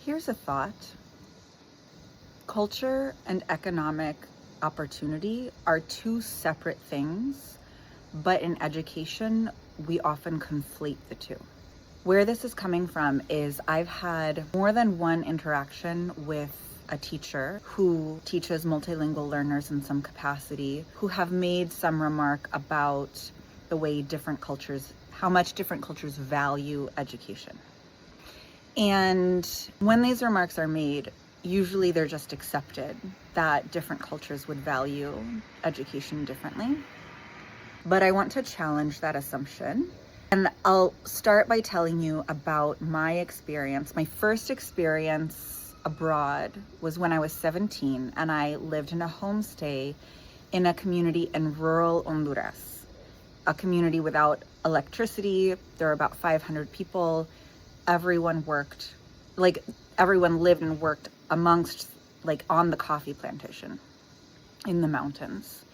Here's a thought. Culture and economic opportunity are two separate things, but in education, we often conflate the two. Where this is coming from is I've had more than one interaction with a teacher who teaches multilingual learners in some capacity, who have made some remark about the way how much different cultures value education. And when these remarks are made, usually they're just accepted that different cultures would value education differently. But I want to challenge that assumption. And I'll start by telling you about my experience. My first experience abroad was when I was 17 and I lived in a homestay in a community in rural Honduras, a community without electricity. There were about 500 people. Everyone lived and worked on the coffee plantation in the mountains.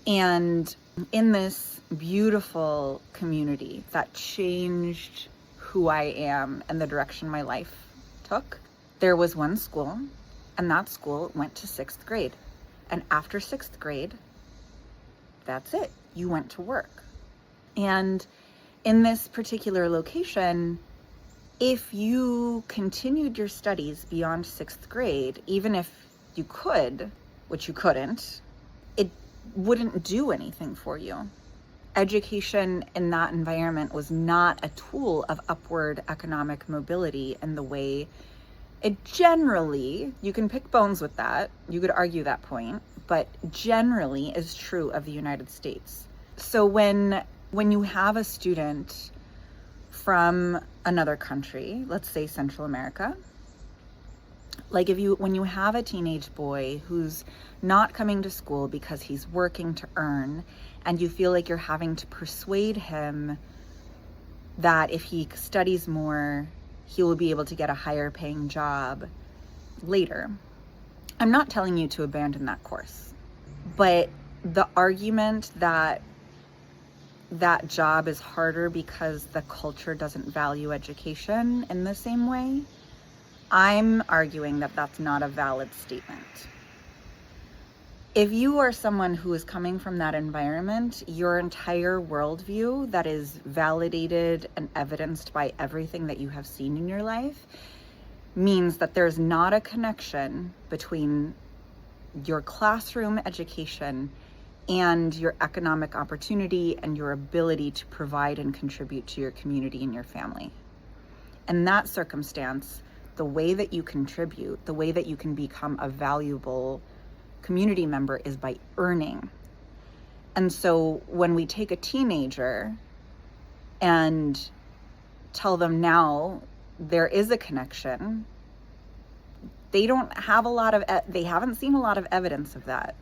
And in this beautiful community that changed who I am and the direction my life took, there was one school, and that school went to 6th grade. And after 6th grade, that's it. You went to work. And in this particular location, if you continued your studies beyond 6th grade, even if you could, which you couldn't, it wouldn't do anything for you. Education in that environment was not a tool of upward economic mobility in the way it generally, you can pick bones with that, you could argue that point, but generally is true of the United States. So when you have a student from another country, let's say Central America, when you have a teenage boy who's not coming to school because he's working to earn, and you feel like you're having to persuade him that if he studies more, he will be able to get a higher paying job later. I'm not telling you to abandon that course, but the argument that that job is harder because the culture doesn't value education in the same way, I'm arguing that that's not a valid statement. If you are someone who is coming from that environment, your entire worldview that is validated and evidenced by everything that you have seen in your life means that there's not a connection between your classroom education and your economic opportunity and your ability to provide and contribute to your community and your family. In that circumstance, the way that you contribute, the way that you can become a valuable community member is by earning. And so when we take a teenager and tell them now there is a connection, they haven't seen a lot of evidence of that.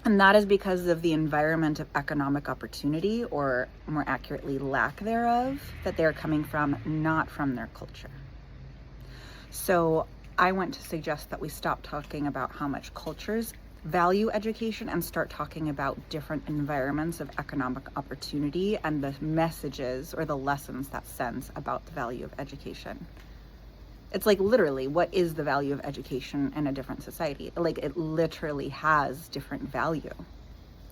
And that is because of the environment of economic opportunity, or more accurately, lack thereof, that they're coming from, not from their culture. So I want to suggest that we stop talking about how much cultures value education and start talking about different environments of economic opportunity and the messages or the lessons that sends about the value of education. It's literally, what is the value of education in a different society? It literally has different value.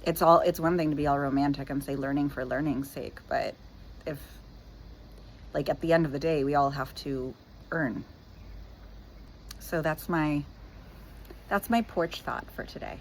It's one thing to be all romantic and say learning for learning's sake, but if at the end of the day, we all have to earn. So that's my porch thought for today.